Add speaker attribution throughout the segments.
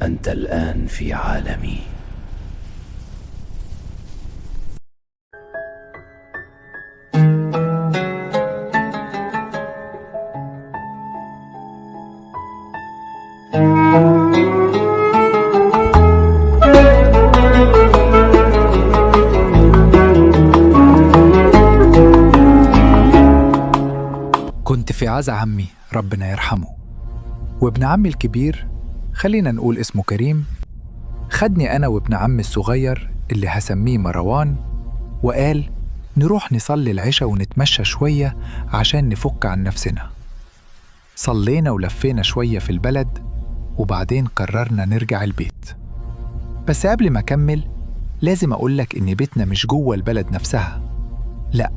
Speaker 1: أنت الآن في عالمي.
Speaker 2: كنت في عزا عمي ربنا يرحمه، وابن عمي الكبير خلينا نقول اسمه كريم خدني أنا وابن عمي الصغير اللي هسميه مروان، وقال نروح نصلي العشاء ونتمشى شوية عشان نفك عن نفسنا. صلينا ولفينا شوية في البلد وبعدين قررنا نرجع البيت. بس قبل ما أكمل لازم أقولك إن بيتنا مش جوه البلد نفسها، لأ،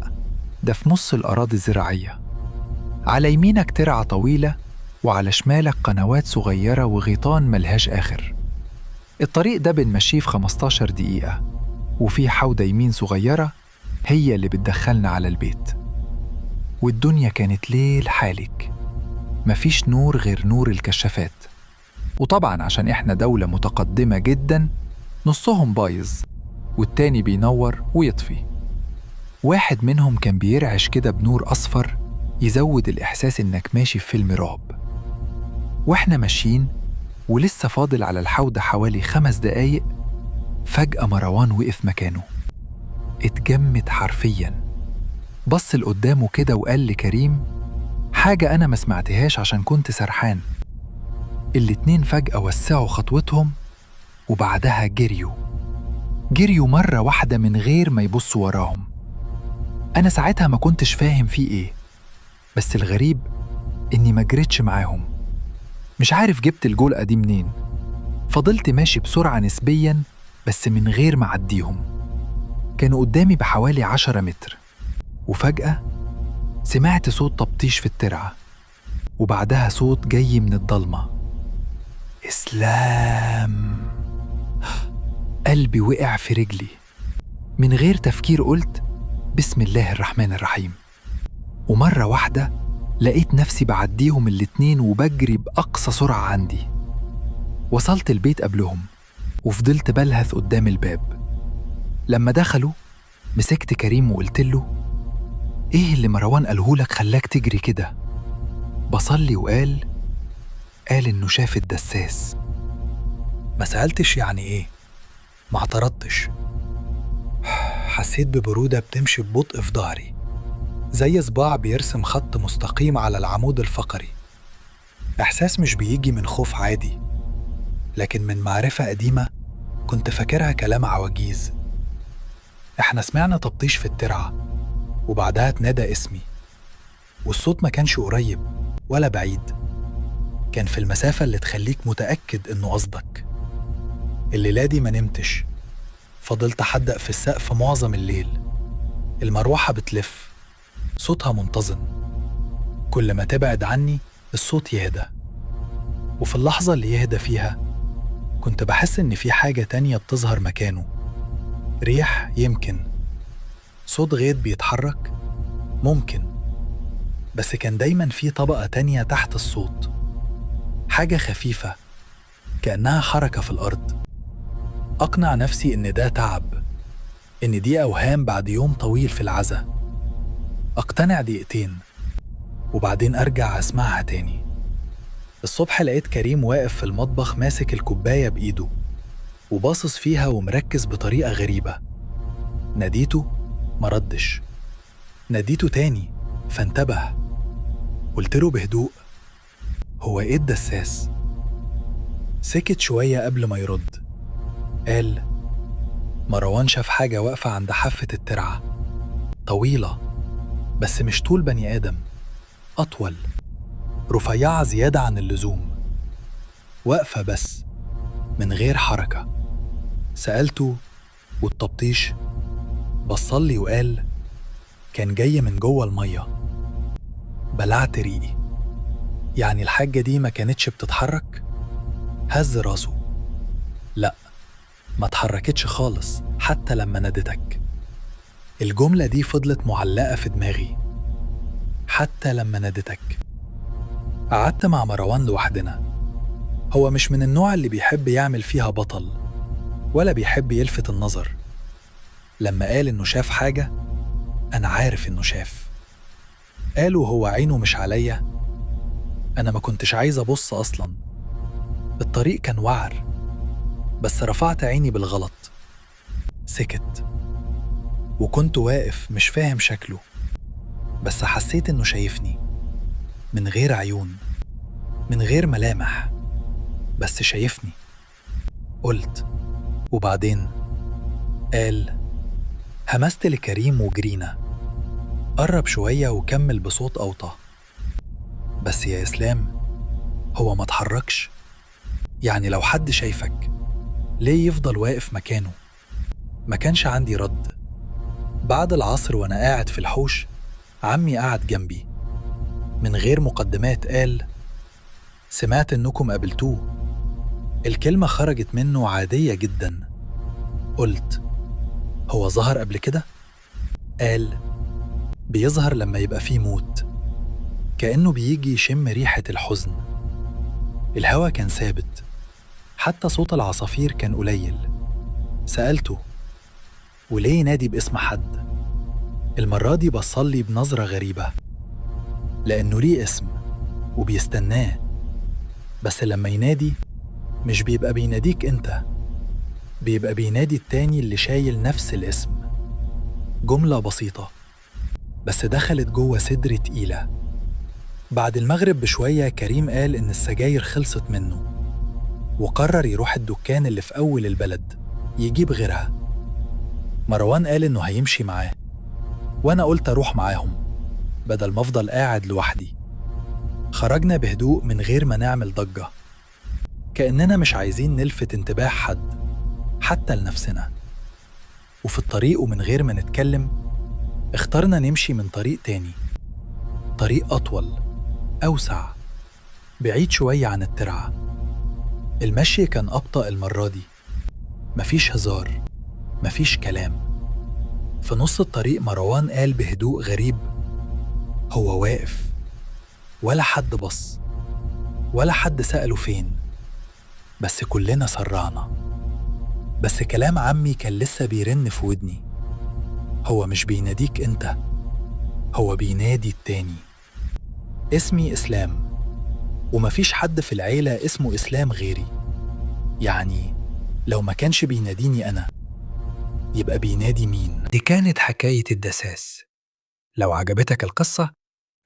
Speaker 2: ده في نص الأراضي الزراعية. على يمينك ترعة طويلة وعلى شمالك قنوات صغيرة وغيطان ملهاش آخر. الطريق ده بنمشيه في 15 دقيقة، وفي حوضة يمين صغيرة هي اللي بتدخلنا على البيت. والدنيا كانت ليل حالك، مفيش نور غير نور الكشافات، وطبعا عشان إحنا دولة متقدمة جدا نصهم بايظ والتاني بينور ويطفي. واحد منهم كان بيرعش كده بنور أصفر يزود الإحساس إنك ماشي في فيلم رعب. وإحنا ماشيين ولسه فاضل على الحوض حوالي 5 دقايق، فجأة مروان وقف مكانه، اتجمد حرفياً، بص لقدامه كده وقال لكريم حاجة أنا ما سمعتهاش عشان كنت سرحان. الاتنين فجأة وسعوا خطوتهم وبعدها جريوا مرة واحدة من غير ما يبصوا وراهم. أنا ساعتها ما كنتش فاهم فيه إيه، بس الغريب إني ما جريتش معاهم. مش عارف جبت الجرأة دي منين. فضلت ماشي بسرعة نسبياً بس من غير ما أعديهم. كانوا قدامي بحوالي 10 متر، وفجأة سمعت صوت تبطيش في الترعة، وبعدها صوت جاي من الضلمة، إسلام. قلبي وقع في رجلي. من غير تفكير قلت بسم الله الرحمن الرحيم، ومرة واحدة لقيت نفسي بعديهم الاتنين وبجري بأقصى سرعة عندي. وصلت البيت قبلهم وفضلت بلهث قدام الباب. لما دخلوا مسكت كريم وقلت له إيه اللي مروان قالهولك خلاك تجري كده؟ بصلي وقال إنه شاف الدساس. ما سألتش يعني إيه، ما اعترضتش. حسيت ببرودة بتمشي ببطء في ظهري، زي صباع بيرسم خط مستقيم على العمود الفقري. إحساس مش بيجي من خوف عادي، لكن من معرفة قديمة كنت فاكرها كلام عواجيز. إحنا سمعنا تبطيش في الترعة وبعدها اتنادى اسمي، والصوت ما كانش قريب ولا بعيد، كان في المسافة اللي تخليك متأكد إنه قصدك. الليلة دي ما نمتش، فضلت أحدق في السقف معظم الليل. المروحة بتلف، صوتها منتظم، كل ما تبعد عني الصوت يهدى. وفي اللحظة اللي يهدى فيها كنت بحس إن في حاجة تانية بتظهر مكانه، ريح يمكن، صوت غيط بيتحرك ممكن، بس كان دايما في طبقة تانية تحت الصوت، حاجة خفيفة كأنها حركة في الأرض. أقنع نفسي إن ده تعب، إن دي أوهام بعد يوم طويل في العزا. أقتنع دقيقتين وبعدين أرجع أسمعها تاني. الصبح لقيت كريم واقف في المطبخ ماسك الكوباية بإيده وباصص فيها ومركز بطريقة غريبة. ناديته مردش، ناديته تاني فانتبه. قلت له بهدوء هو إيه الدساس؟ سكت شوية قبل ما يرد. قال مروان شاف حاجة واقفة عند حافة الترعة، طويلة بس مش طول بني آدم، أطول، رفيعة زيادة عن اللزوم، واقفة بس من غير حركة. سألته والتبطيش؟ بصلي وقال كان جاي من جوه المية. بلعت ريقي، يعني الحاجة دي ما كانتش بتتحرك؟ هز راسه، لأ، ما اتحركتش خالص حتى لما نادتك. الجملة دي فضلت معلقة في دماغي، حتى لما نادتك. قعدت مع مروان لوحدنا، هو مش من النوع اللي بيحب يعمل فيها بطل ولا بيحب يلفت النظر. لما قال إنه شاف حاجة، أنا عارف إنه شاف. قالوا هو عينه مش عليا. أنا ما كنتش عايز أبص أصلاً. الطريق كان وعر، بس رفعت عيني بالغلط. سكت، وكنت واقف مش فاهم شكله، بس حسيت إنه شايفني من غير عيون، من غير ملامح، بس شايفني. قلت وبعدين؟ قال. همست لكريم وجرينا. قرب شوية وكمل بصوت أوطى. بس يا إسلام، هو ما اتحركش. يعني لو حد شايفك ليه يفضل واقف مكانه؟ ما كانش عندي رد. بعد العصر وأنا قاعد في الحوش، عمي قاعد جنبي. من غير مقدمات قال: سمعت إنكم قابلتوه. الكلمة خرجت منه عادية جدا. قلت: هو ظهر قبل كده؟ قال: بيظهر لما يبقى فيه موت، كأنه بيجي يشم ريحة الحزن. الهوا كان ثابت، حتى صوت العصافير كان قليل. سألته: وليه ينادي باسم حد؟ المرة دي بصلي بنظرة غريبة، لأنه ليه اسم وبيستناه. بس لما ينادي مش بيبقى بيناديك أنت، بيبقى بينادي التاني اللي شايل نفس الاسم. جملة بسيطة بس دخلت جوه صدري تقيلة. بعد المغرب بشوية كريم قال إن السجاير خلصت منه، وقرر يروح الدكان اللي في أول البلد يجيب غيرها. مروان قال إنه هيمشي معاه، وأنا قلت أروح معاهم بدل ما أفضل قاعد لوحدي. خرجنا بهدوء من غير ما نعمل ضجة، كأننا مش عايزين نلفت انتباه حد حتى لنفسنا. وفي الطريق ومن غير ما نتكلم اخترنا نمشي من طريق تاني، طريق أطول أوسع، بعيد شوية عن الترعة. المشي كان أبطأ المرة دي، مفيش هزار، مفيش كلام. في نص الطريق مروان قال بهدوء غريب: هو واقف. ولا حد بص، ولا حد سأله فين، بس كلنا سرعنا. بس كلام عمي كان لسه بيرن في ودني: هو مش بيناديك انت، هو بينادي التاني. اسمي إسلام، ومفيش حد في العيلة اسمه إسلام غيري. يعني لو ما كانش بيناديني أنا، يبقى بينادي مين؟ دي كانت حكاية الدساس. لو عجبتك القصة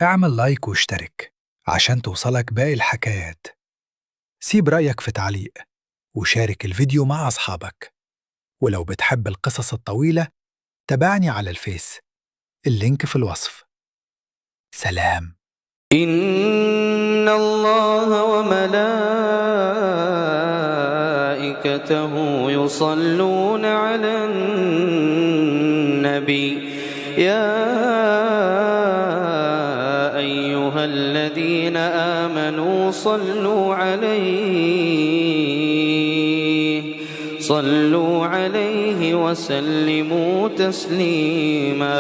Speaker 2: اعمل لايك واشترك عشان توصلك باقي الحكايات. سيب رأيك في تعليق وشارك الفيديو مع أصحابك. ولو بتحب القصص الطويلة تابعني على الفيس، اللينك في الوصف. سلام.
Speaker 3: إن الله وملائكته يصلون على النبي يا أيها الذين آمنوا صلوا عليه وسلموا تسليما.